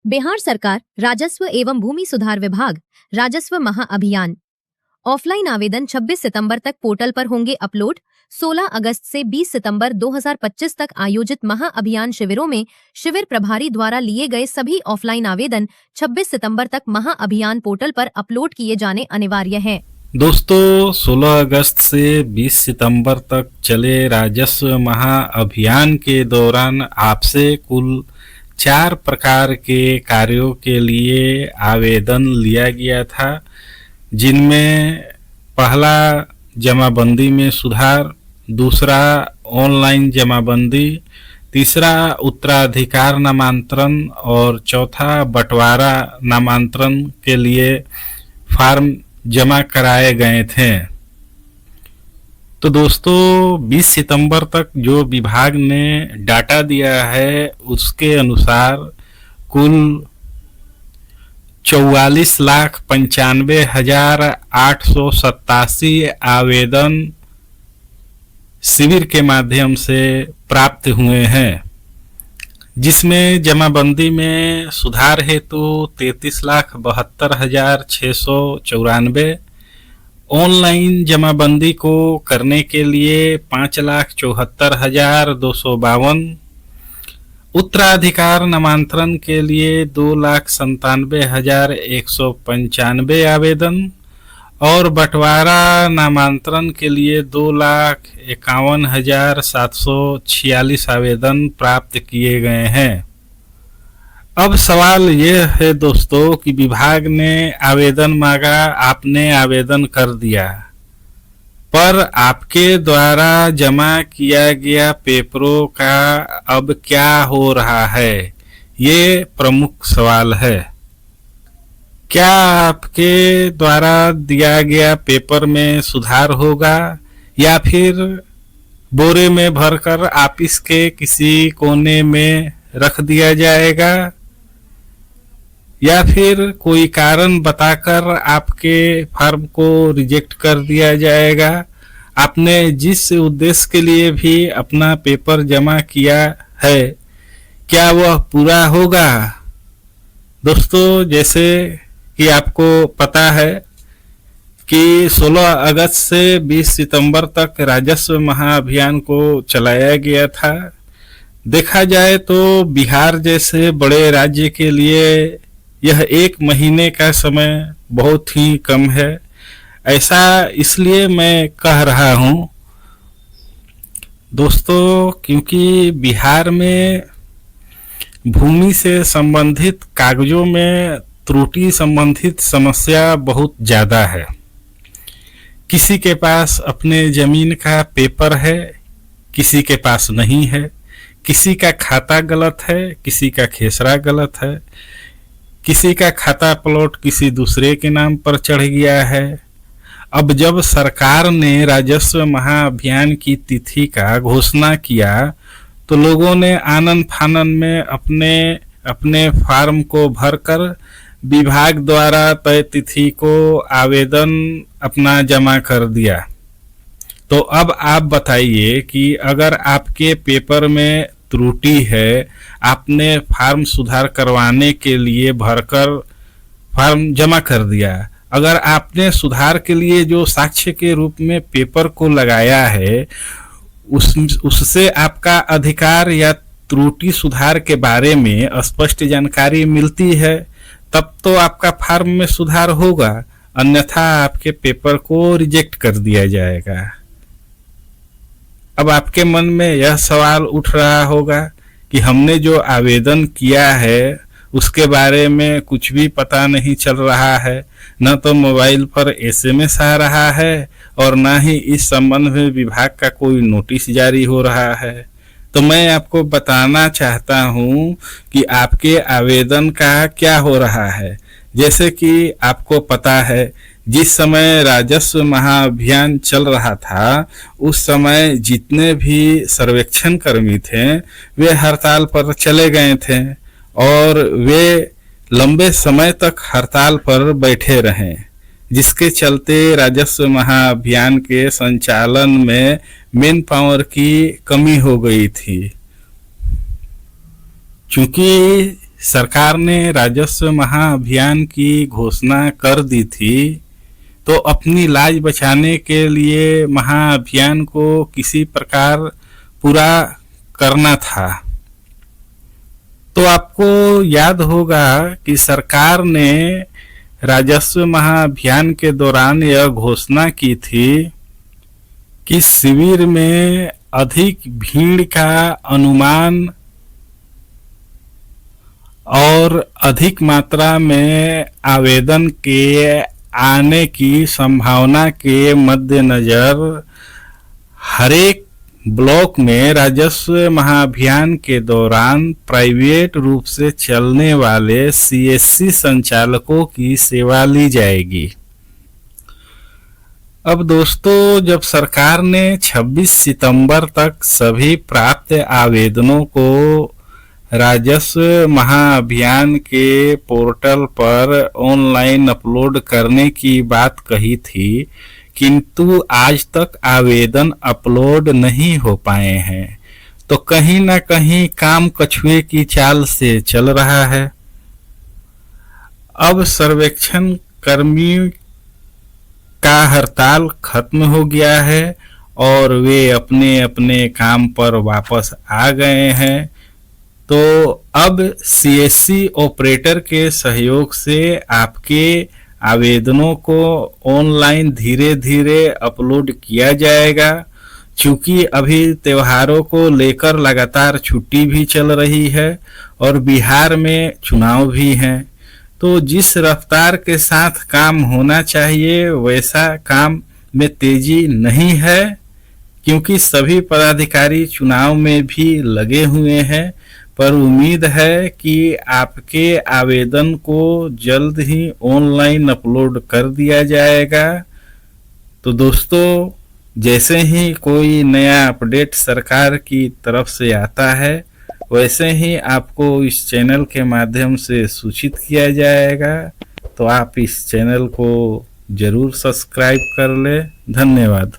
बिहार सरकार राजस्व एवं भूमि सुधार विभाग राजस्व महाअभियान ऑफलाइन आवेदन 26 सितंबर तक पोर्टल पर होंगे अपलोड। 16 अगस्त से 20 सितंबर 2025 तक आयोजित महाअभियान शिविरों में शिविर प्रभारी द्वारा लिए गए सभी ऑफलाइन आवेदन 26 सितंबर तक महाअभियान पोर्टल पर अपलोड किए जाने अनिवार्य हैं। दोस्तों 16 अगस्त से 20 सितंबर तक चले राजस्व महाअभियान के दौरान आपसे कुल 4 प्रकार के कार्यों के लिए आवेदन लिया गया था, जिनमें पहला जमाबंदी में सुधार, दूसरा ऑनलाइन जमाबंदी, तीसरा उत्तराधिकार नामांतरण और चौथा बंटवारा नामांतरण के लिए फॉर्म जमा कराए गए थे। तो दोस्तों 20 सितंबर तक जो विभाग ने डाटा दिया है उसके अनुसार कुल 44,95,887 आवेदन शिविर के माध्यम से प्राप्त हुए हैं, जिसमें जमाबंदी में सुधार हेतु 33,72,694, ऑनलाइन जमाबंदी को करने के लिए 5,74,252, उत्तराधिकार नामांतरण के लिए 2,97,195 आवेदन और बंटवारा नामांतरण के लिए 2,51,746 आवेदन प्राप्त किए गए हैं। अब सवाल यह है दोस्तों कि विभाग ने आवेदन मांगा, आपने आवेदन कर दिया, पर आपके द्वारा जमा किया गया पेपरों का अब क्या हो रहा है, ये प्रमुख सवाल है। क्या आपके द्वारा दिया गया पेपर में सुधार होगा या फिर बोरे में भरकर ऑफिस के किसी कोने में रख दिया जाएगा, या फिर कोई कारण बताकर आपके फॉर्म को रिजेक्ट कर दिया जाएगा। आपने जिस उद्देश्य के लिए भी अपना पेपर जमा किया है, क्या वह पूरा होगा? दोस्तों, जैसे कि आपको पता है कि 16 अगस्त से 20 सितंबर तक राजस्व महाअभियान को चलाया गया था। देखा जाए तो बिहार जैसे बड़े राज्य के लिए यह 1 महीने का समय बहुत ही कम है। ऐसा इसलिए मैं कह रहा हूं दोस्तों, क्योंकि बिहार में भूमि से संबंधित कागजों में त्रुटि संबंधित समस्या बहुत ज़्यादा है। किसी के पास अपने जमीन का पेपर है, किसी के पास नहीं है, किसी का खाता गलत है, किसी का खेसरा गलत है, किसी का खाता प्लॉट किसी दूसरे के नाम पर चढ़ गया है। अब जब सरकार ने राजस्व महाअभियान की तिथि का घोषणा किया तो लोगों ने आनन फानन में अपने अपने फॉर्म को भरकर विभाग द्वारा तय तिथि को आवेदन अपना जमा कर दिया। तो अब आप बताइए कि अगर आपके पेपर में त्रुटि है, आपने फॉर्म सुधार करवाने के लिए भरकर फॉर्म जमा कर दिया, अगर आपने सुधार के लिए जो साक्ष्य के रूप में पेपर को लगाया है उससे आपका अधिकार या त्रुटि सुधार के बारे में स्पष्ट जानकारी मिलती है, तब तो आपका फॉर्म में सुधार होगा, अन्यथा आपके पेपर को रिजेक्ट कर दिया जाएगा। अब आपके मन में यह सवाल उठ रहा होगा कि हमने जो आवेदन किया है उसके बारे में कुछ भी पता नहीं चल रहा है, न तो मोबाइल पर एसएमएस आ रहा है और न ही इस संबंध में विभाग का कोई नोटिस जारी हो रहा है। तो मैं आपको बताना चाहता हूं कि आपके आवेदन का क्या हो रहा है। जैसे कि आपको पता है, जिस समय राजस्व महाअभियान चल रहा था उस समय जितने भी सर्वेक्षण कर्मी थे वे हड़ताल पर चले गए थे और वे लंबे समय तक हड़ताल पर बैठे रहे, जिसके चलते राजस्व महाअभियान के संचालन में मैन पावर की कमी हो गई थी। चूंकि सरकार ने राजस्व महाअभियान की घोषणा कर दी थी, तो अपनी लाज बचाने के लिए महाअभियान को किसी प्रकार पूरा करना था। तो आपको याद होगा कि सरकार ने राजस्व महाअभियान के दौरान यह घोषणा की थी कि शिविर में अधिक भीड़ का अनुमान और अधिक मात्रा में आवेदन के आने की संभावना के मद्देनजर हरेक ब्लॉक में राजस्व महाअभियान के दौरान प्राइवेट रूप से चलने वाले सीएससी संचालकों की सेवा ली जाएगी। अब दोस्तों, जब सरकार ने 26 सितंबर तक सभी प्राप्त आवेदनों को राजस्व महाअभियान के पोर्टल पर ऑनलाइन अपलोड करने की बात कही थी, किंतु आज तक आवेदन अपलोड नहीं हो पाए हैं, तो कहीं ना कहीं काम कछुए की चाल से चल रहा है। अब सर्वेक्षण कर्मी का हड़ताल खत्म हो गया है और वे अपने अपने काम पर वापस आ गए हैं। तो अब सीएससी ऑपरेटर के सहयोग से आपके आवेदनों को ऑनलाइन धीरे धीरे अपलोड किया जाएगा। चूंकि अभी त्योहारों को लेकर लगातार छुट्टी भी चल रही है और बिहार में चुनाव भी हैं, तो जिस रफ्तार के साथ काम होना चाहिए वैसा काम में तेजी नहीं है, क्योंकि सभी पदाधिकारी चुनाव में भी लगे हुए हैं। पर उम्मीद है कि आपके आवेदन को जल्द ही ऑनलाइन अपलोड कर दिया जाएगा। तो दोस्तों, जैसे ही कोई नया अपडेट सरकार की तरफ से आता है, वैसे ही आपको इस चैनल के माध्यम से सूचित किया जाएगा। तो आप इस चैनल को जरूर सब्सक्राइब कर लें। धन्यवाद।